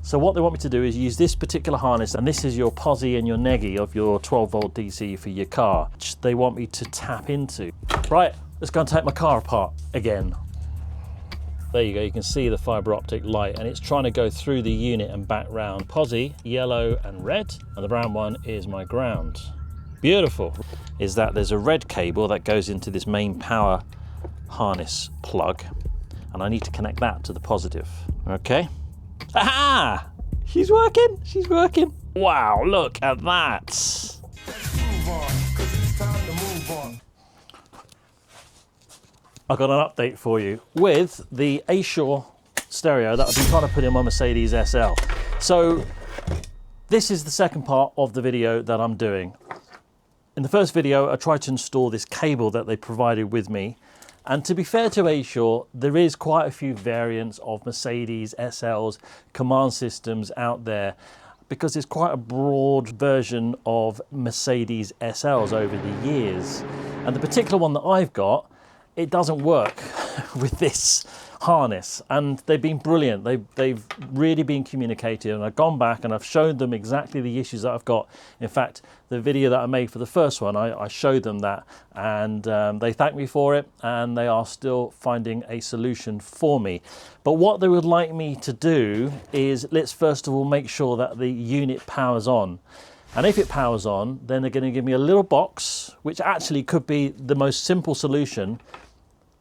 So what they want me to do is use this particular harness, and this is your posi and your neggy of your 12-volt DC for your car, which they want me to tap into. Right, let's go and take my car apart again. There you go, you can see the fibre optic light, and it's trying to go through the unit and back round. Posi, yellow and red, and the brown one is my ground. Beautiful. Is that there's a red cable that goes into this main power harness plug, and I need to connect that to the positive. Okay. Aha! She's working, she's working. Wow, look at that. Let's move on, 'cause it's time to move on. I've got an update for you with the A-Shore stereo that I've been trying to put in my Mercedes SL. So this is the second part of the video that I'm doing. In the first video, I tried to install this cable that they provided with me. And to be fair to A-Shore, there is quite a few variants of Mercedes SLs, command systems out there, because there's quite a broad version of Mercedes SLs over the years. And the particular one that I've got, it doesn't work with this harness, and they've been brilliant. They've really been communicative, and I've gone back and I've showed them exactly the issues that I've got. In fact, the video that I made for the first one, I showed them that, and they thanked me for it, and they are still finding a solution for me. But what they would like me to do is, let's first of all make sure that the unit powers on. And if it powers on, then they're going to give me a little box, which actually could be the most simple solution,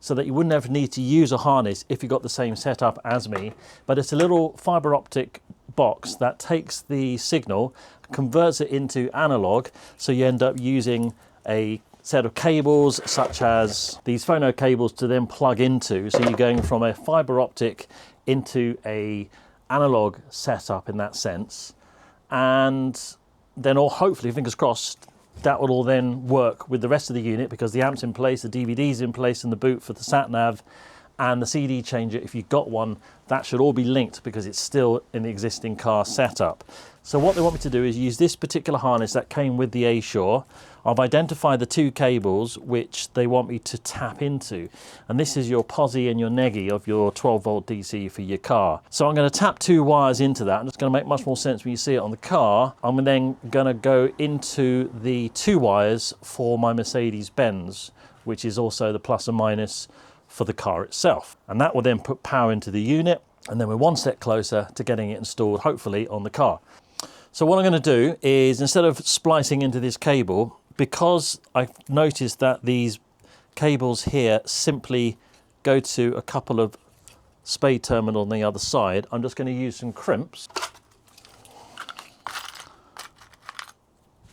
so that you wouldn't ever need to use a harness if you got the same setup as me. But it's a little fiber optic box that takes the signal, converts it into analog, so you end up using a set of cables such as these phono cables to then plug into. So you're going from a fiber optic into a analog setup in that sense. And then, or hopefully, fingers crossed, that will all then work with the rest of the unit, because the amp's in place, the DVD's in place, and the boot for the sat-nav, and the CD changer, if you've got one, that should all be linked because it's still in the existing car setup. So what they want me to do is use this particular harness that came with the A-Shore. I've identified the two cables which they want me to tap into, and this is your posi and your neggy of your 12-volt DC for your car. So I'm going to tap two wires into that, and it's going to make much more sense when you see it on the car. I'm then going to go into the two wires for my Mercedes-Benz, which is also the plus and minus for the car itself, and that will then put power into the unit, and then we're one step closer to getting it installed, hopefully on the car. So what I'm going to do is, instead of splicing into this cable, because I've noticed that these cables here simply go to a couple of spade terminals on the other side, I'm just going to use some crimps.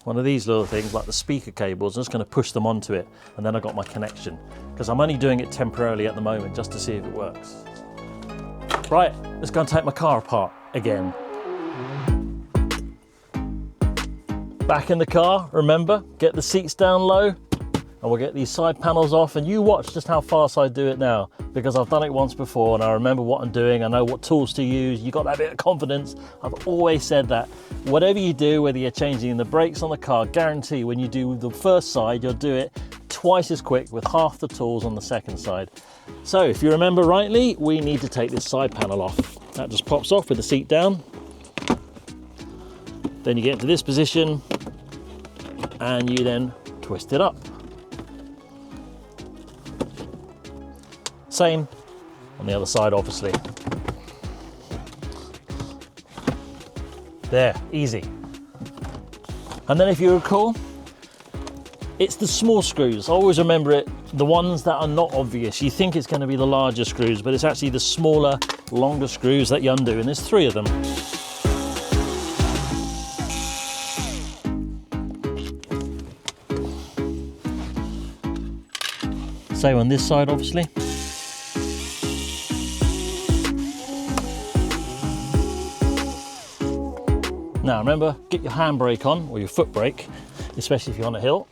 One of these little things, like the speaker cables, I'm just going to push them onto it, and then I've got my connection, because I'm only doing it temporarily at the moment just to see if it works. Right, let's go and take my car apart again. Back in the car, remember, get the seats down low, and we'll get these side panels off, and you watch just how fast I do it now, because I've done it once before and I remember what I'm doing, I know what tools to use. You got that bit of confidence. I've always said that whatever you do, whether you're changing the brakes on the car, guarantee when you do the first side, you'll do it twice as quick with half the tools on the second side. So if you remember rightly, we need to take this side panel off. That just pops off with the seat down. Then you get into this position and you then twist it up. Same on the other side, obviously. There, easy. And then if you recall, it's the small screws. Always remember it, the ones that are not obvious. You think it's going to be the larger screws, but it's actually the smaller, longer screws that you undo, and there's 3 of them. Same on this side, obviously. Now remember, get your handbrake on, or your foot brake, especially if you're on a hill,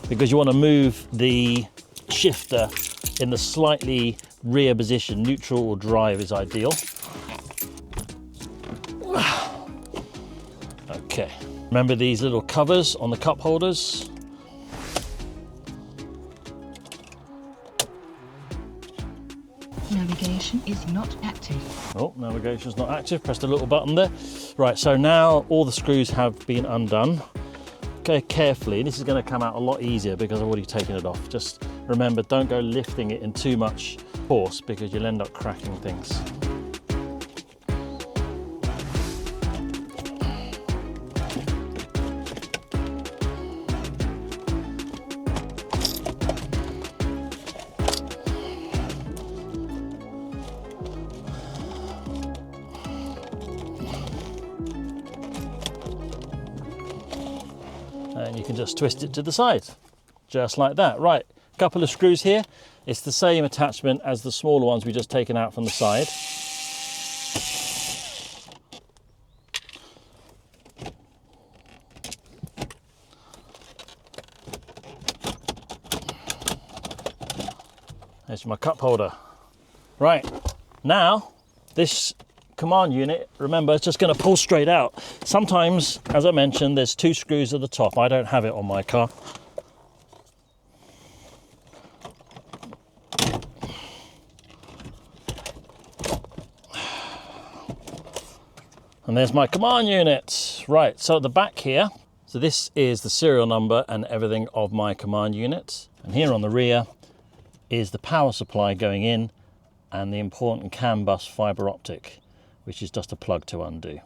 because you want to move the shifter in the slightly rear position. Neutral or drive is ideal. Okay, remember these little covers on the cup holders. Navigation. Navigation is not active. Oh, navigation's not active. Pressed a little button there. Right, so now all the screws have been undone. Okay, carefully. This is going to come out a lot easier because I've already taken it off. Just remember, don't go lifting it in too much force because you'll end up cracking things. And you can just twist it to the side, just like that. Right, a couple of screws here. It's the same attachment as the smaller ones we just taken out from the side. There's my cup holder. Right, now this command unit, remember, it's just going to pull straight out. Sometimes, as I mentioned, there's 2 screws at the top. I don't have it on my car. And there's my command unit. Right, so at the back here, so this is the serial number and everything of my command unit. And here on the rear is the power supply going in and the important CAN bus fiber optic, which is just a plug to undo.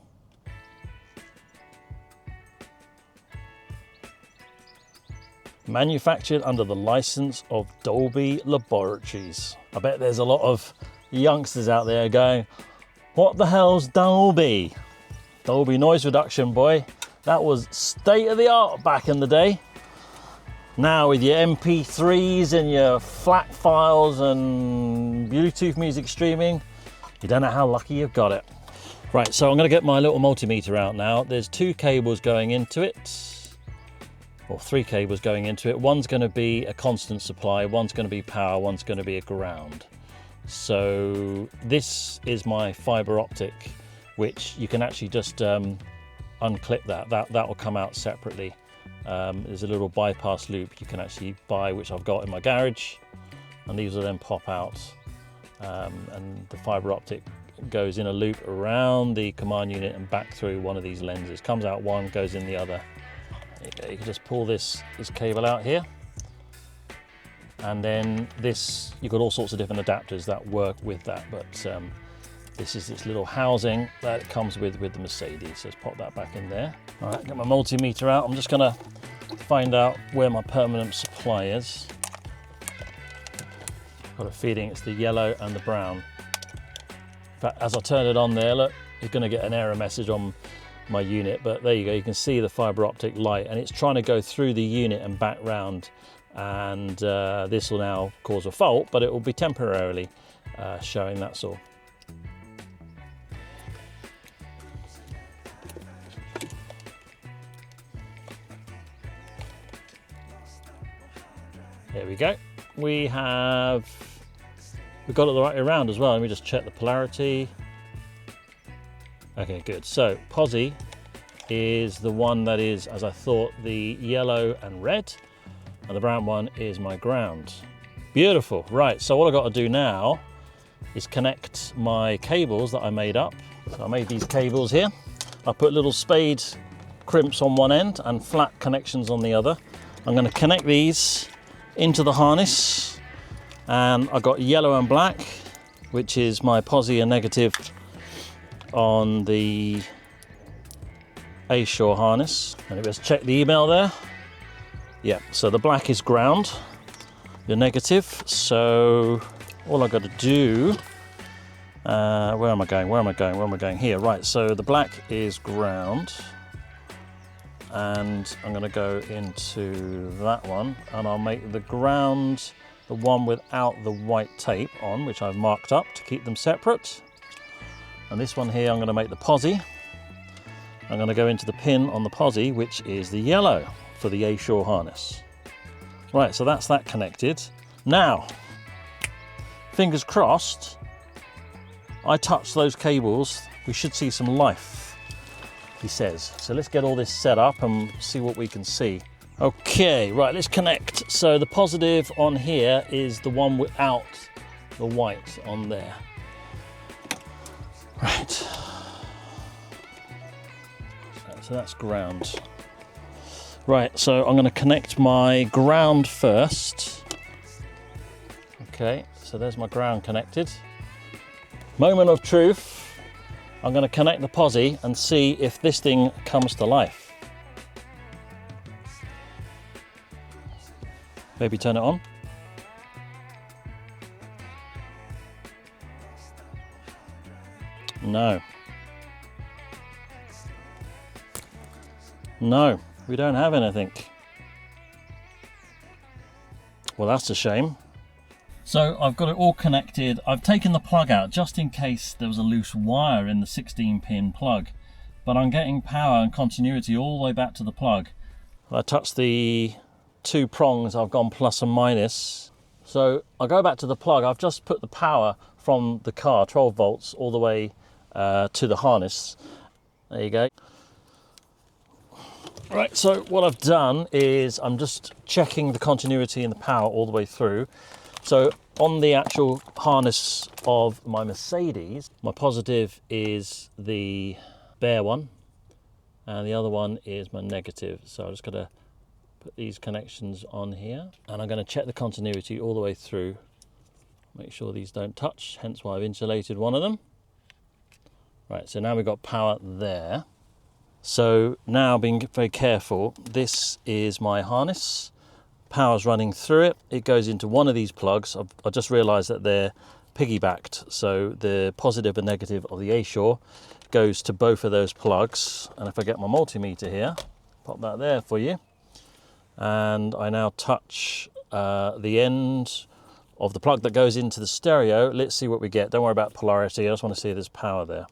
Manufactured under the license of Dolby Laboratories. I bet there's a lot of youngsters out there going, what the hell's Dolby? Dolby noise reduction, boy. That was state of the art back in the day. Now with your MP3s and your FLAC files and Bluetooth music streaming, you don't know how lucky you've got it. Right, so I'm going to get my little multimeter out now. There's 2 cables going into it, or 3 cables going into it. One's going to be a constant supply, one's going to be power, one's going to be a ground. So this is my fiber optic, which you can actually just unclip that will come out separately. There's a little bypass loop you can actually buy, which I've got in my garage, and these will then pop out. And the fiber optic goes in a loop around the command unit and back through one of these lenses. Comes out one, goes in the other. There you go. You can just pull this cable out here. And then this, you've got all sorts of different adapters that work with that, but this is this little housing that it comes with the Mercedes. So let's pop that back in there. All right, get my multimeter out. I'm just gonna find out where my permanent supply is. Got a feeling it's the yellow and the brown. In fact, as I turn it on there, look, you're going to get an error message on my unit, but there you go, you can see the fiber optic light, and it's trying to go through the unit and back round, and this will now cause a fault, but it will be temporarily showing, that's all. There we go. We've got it the right way around as well. Let me just check the polarity. Okay, good. So posi is the one that is, as I thought, the yellow and red, and the brown one is my ground. Beautiful. Right, so what I've got to do now is connect my cables that I made up. So I made these cables here. I put little spade crimps on one end and flat connections on the other. I'm going to connect these into the harness, and I've got yellow and black, which is my posi and negative on the A-Shore harness. And let's check the email there. Yeah, so the black is ground, the negative. So all I've got to do, where am I going? Here, right, so the black is ground, and I'm going to go into that one, and I'll make the ground the one without the white tape on, which I've marked up to keep them separate. And this one here, I'm going to make the posi. I'm going to go into the pin on the posi, which is the yellow for the A-Shore harness. Right, so that's that connected. Now, fingers crossed, I touch those cables, we should see some life, he says. So let's get all this set up and see what we can see. Okay, right, let's connect. So the positive on here is the one without the white on there. Right. So that's ground. Right, so I'm going to connect my ground first. Okay, so there's my ground connected. Moment of truth. I'm going to connect the posi and see if this thing comes to life. Maybe turn it on. No. No, we don't have anything. Well, that's a shame. So I've got it all connected. I've taken the plug out just in case there was a loose wire in the 16-pin plug, but I'm getting power and continuity all the way back to the plug. I touched the 2 prongs, I've gone plus and minus. So I'll go back to the plug. I've just put the power from the car, 12 volts, all the way to the harness. There you go. Right, so what I've done is I'm just checking the continuity and the power all the way through. So on the actual harness of my Mercedes, my positive is the bare one and the other one is my negative. So I'm just going to put these connections on here and I'm going to check the continuity all the way through. Make sure these don't touch, hence why I've insulated one of them. Right, so now we've got power there. So now, being very careful, this is my harness. Power's running through it. It goes into one of these plugs. I just realised that they're piggybacked. So the positive and negative of the A-Shore goes to both of those plugs. And if I get my multimeter here, pop that there for you. And I now touch the end of the plug that goes into the stereo. Let's see what we get. Don't worry about polarity. I just want to see if there's power there.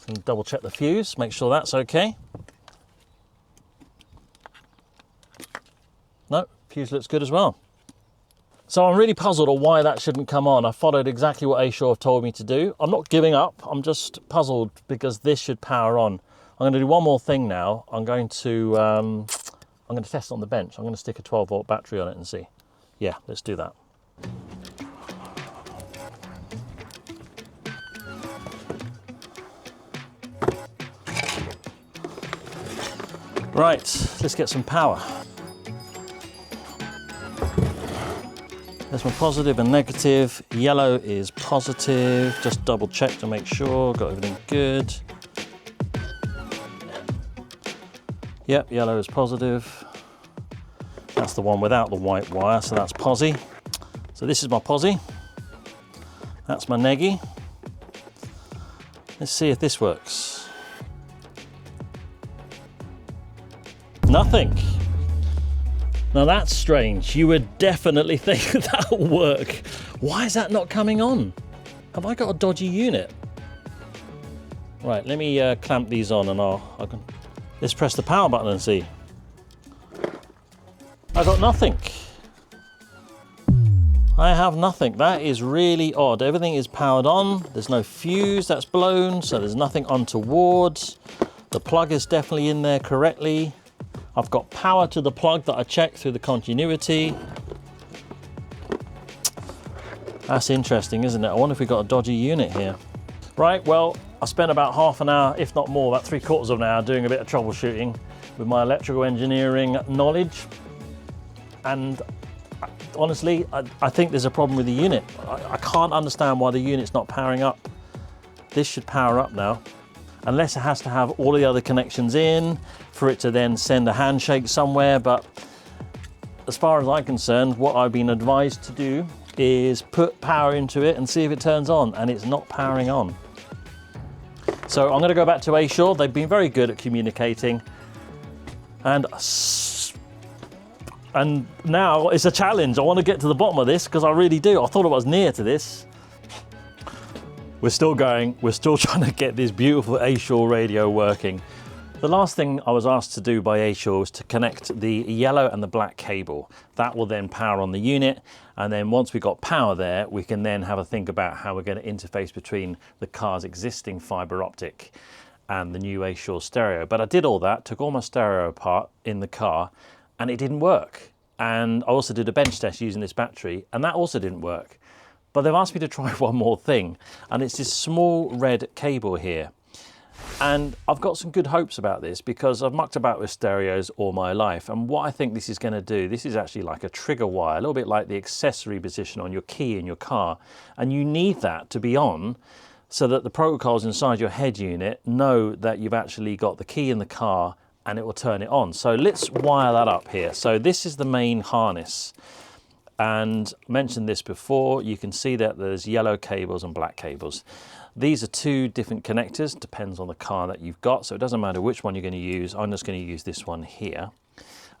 And double check the fuse, make sure that's okay. No, fuse looks good as well. So I'm really puzzled on why that shouldn't come on. I followed exactly what A-Shore have told me to do. I'm not giving up, I'm just puzzled because this should power on. I'm going to do one more thing now. I'm going to test it on the bench. I'm going to stick a 12-volt battery on it and see. Yeah, let's do that. Right, let's get some power. There's my positive and negative. Yellow is positive. Just double check to make sure, got everything good. Yep, yellow is positive. That's the one without the white wire, so that's posi. So this is my posi. That's my neggy. Let's see if this works. Nothing. Now that's strange. You would definitely think that'll work. Why is that not coming on? Have I got a dodgy unit? Right, let me clamp these on and let's press the power button and see. I got nothing. I have nothing. That is really odd. Everything is powered on. There's no fuse that's blown, so there's nothing untoward. The plug is definitely in there correctly. I've got power to the plug that I checked through the continuity. That's interesting, isn't it? I wonder if we've got a dodgy unit here. Right, well, I spent about half an hour, if not more, about 3/4 of an hour doing a bit of troubleshooting with my electrical engineering knowledge. And honestly, I think there's a problem with the unit. I can't understand why the unit's not powering up. This should power up now. Unless it has to have all the other connections in for it to then send a handshake somewhere. But as far as I'm concerned, what I've been advised to do is put power into it and see if it turns on, and it's not powering on. So I'm going to go back to A-Shore. They've been very good at communicating, and now it's a challenge. I want to get to the bottom of this because I really do. I thought I was near to this. We're still going. We're still trying to get this beautiful A-Shore radio working. The last thing I was asked to do by A-Shore was to connect the yellow and the black cable. That will then power on the unit, and then once we've got power there, we can then have a think about how we're going to interface between the car's existing fibre optic and the new A-Shore stereo. But I did all that, took all my stereo apart in the car, and it didn't work. And I also did a bench test using this battery, and that also didn't work. But they've asked me to try one more thing, and it's this small red cable here. And I've got some good hopes about this because I've mucked about with stereos all my life. And what I think this is going to do, this is actually like a trigger wire, a little bit like the accessory position on your key in your car. And you need that to be on so that the protocols inside your head unit know that you've actually got the key in the car and it will turn it on. So let's wire that up here. So this is the main harness. And I mentioned this before, you can see that there's yellow cables and black cables. These are two different connectors, depends on the car that you've got, so it doesn't matter which one you're going to use. I'm just going to use this one here.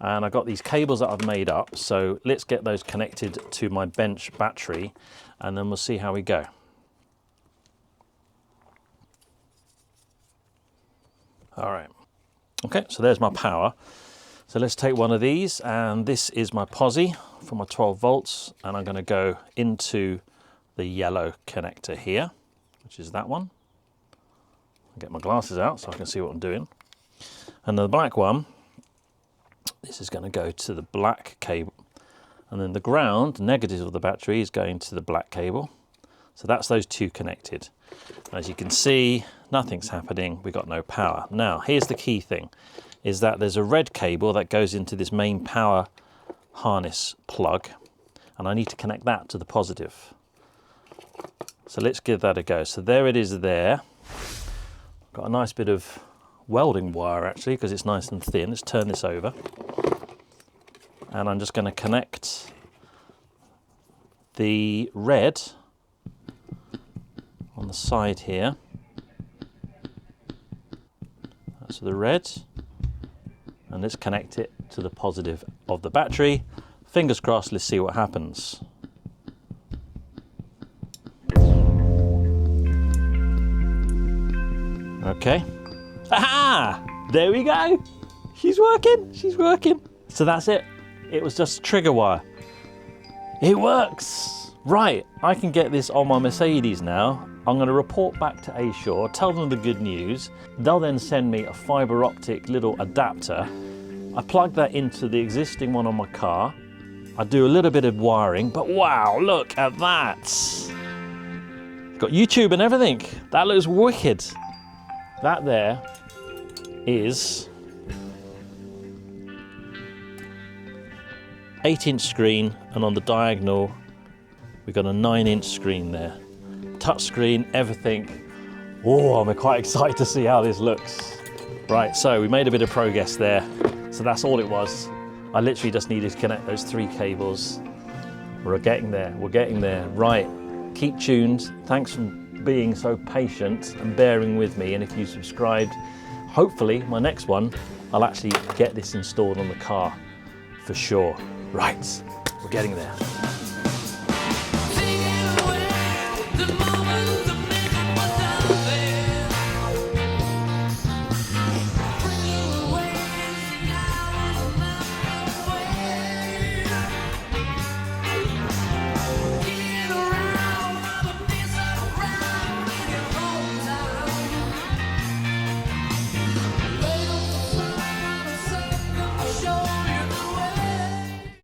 And I've got these cables that I've made up, so let's get those connected to my bench battery, and then we'll see how we go. All right, okay, so there's my power. So let's take one of these, and this is my posi for my 12 volts, and I'm going to go into the yellow connector here, which is that one. I'll get my glasses out so I can see what I'm doing. And the black one, this is going to go to the black cable. And then the ground, negative of the battery, is going to the black cable. So that's those two connected. As you can see, nothing's happening. We've got no power. Now, here's the key thing, is that there's a red cable that goes into this main power harness plug. And I need to connect that to the positive. So let's give that a go. So there it is there. Got a nice bit of welding wire actually, because it's nice and thin. Let's turn this over. And I'm just going to connect the red on the side here. That's the red. And let's connect it to the positive of the battery. Fingers crossed, let's see what happens. Okay. Aha! There we go. She's working. She's working. So that's it. It was just trigger wire. It works. Right. I can get this on my Mercedes now. I'm going to report back to A-Shore, tell them the good news. They'll then send me a fiber optic little adapter. I plug that into the existing one on my car. I do a little bit of wiring, but wow, look at that. Got YouTube and everything. That looks wicked. That there is 8-inch screen, and on the diagonal we've got a 9-inch screen there. Touch screen, everything. Oh, I'm quite excited to see how this looks. Right, so we made a bit of progress there. So that's all it was. I literally just needed to connect those 3 cables. We're getting there, we're getting there. Right, keep tuned. Thanks for being so patient and bearing with me, and if you subscribed, hopefully my next one I'll actually get this installed on the car for sure. Right, we're getting there.